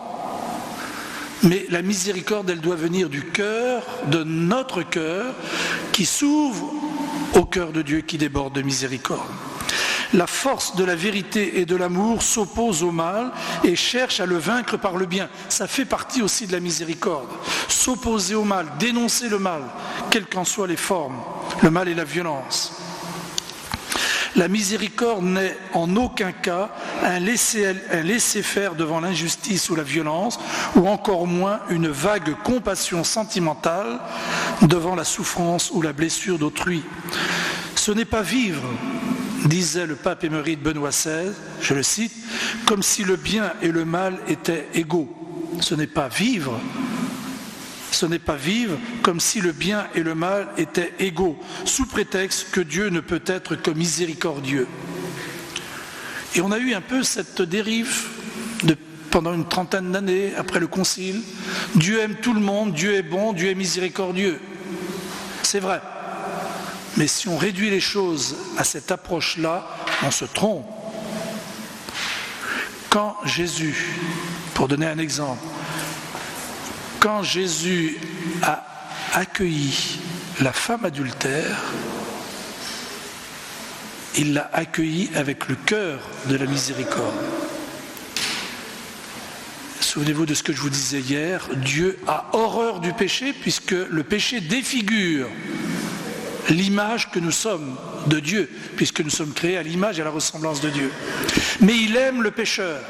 Mais la miséricorde, elle doit venir du cœur, de notre cœur, qui s'ouvre au cœur de Dieu, qui déborde de miséricorde. La force de la vérité et de l'amour s'oppose au mal et cherche à le vaincre par le bien. Ça fait partie aussi de la miséricorde. S'opposer au mal, dénoncer le mal, quelles qu'en soient les formes, le mal et la violence. La miséricorde n'est en aucun cas un laisser-faire devant l'injustice ou la violence, ou encore moins une vague compassion sentimentale devant la souffrance ou la blessure d'autrui. Ce n'est pas vivre, disait le pape émérite Benoît XVI, je le cite, comme si le bien et le mal étaient égaux. Ce n'est pas vivre comme si le bien et le mal étaient égaux, sous prétexte que Dieu ne peut être que miséricordieux. Et on a eu un peu cette dérive pendant une trentaine d'années après le Concile. Dieu aime tout le monde, Dieu est bon, Dieu est miséricordieux. C'est vrai. Mais si on réduit les choses à cette approche-là, on se trompe. Quand Jésus, pour donner un exemple, quand Jésus a accueilli la femme adultère, il l'a accueillie avec le cœur de la miséricorde. Souvenez-vous de ce que je vous disais hier, Dieu a horreur du péché puisque le péché défigure l'image que nous sommes de Dieu, puisque nous sommes créés à l'image et à la ressemblance de Dieu. Mais il aime le pécheur.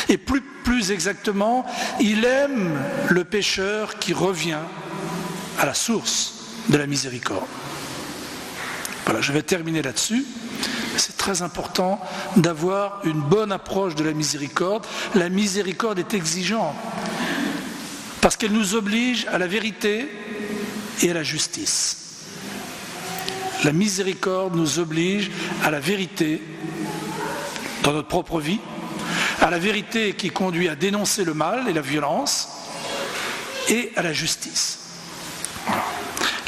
Et plus exactement, il aime le pécheur qui revient à la source de la miséricorde. Voilà, je vais terminer là-dessus. C'est très important d'avoir une bonne approche de la miséricorde. La miséricorde est exigeante parce qu'elle nous oblige à la vérité et à la justice. La miséricorde nous oblige à la vérité dans notre propre vie, à la vérité qui conduit à dénoncer le mal et la violence, et à la justice.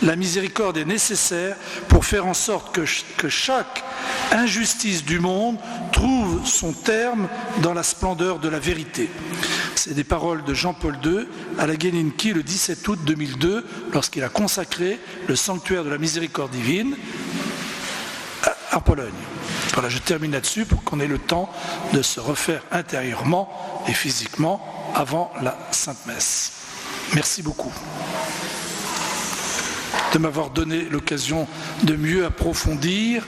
La miséricorde est nécessaire pour faire en sorte que chaque injustice du monde trouve son terme dans la splendeur de la vérité. C'est des paroles de Jean-Paul II à la Guéninki le 17 août 2002, lorsqu'il a consacré le sanctuaire de la miséricorde divine à Pologne. Voilà, je termine là-dessus pour qu'on ait le temps de se refaire intérieurement et physiquement avant la Sainte Messe. Merci beaucoup de m'avoir donné l'occasion de mieux approfondir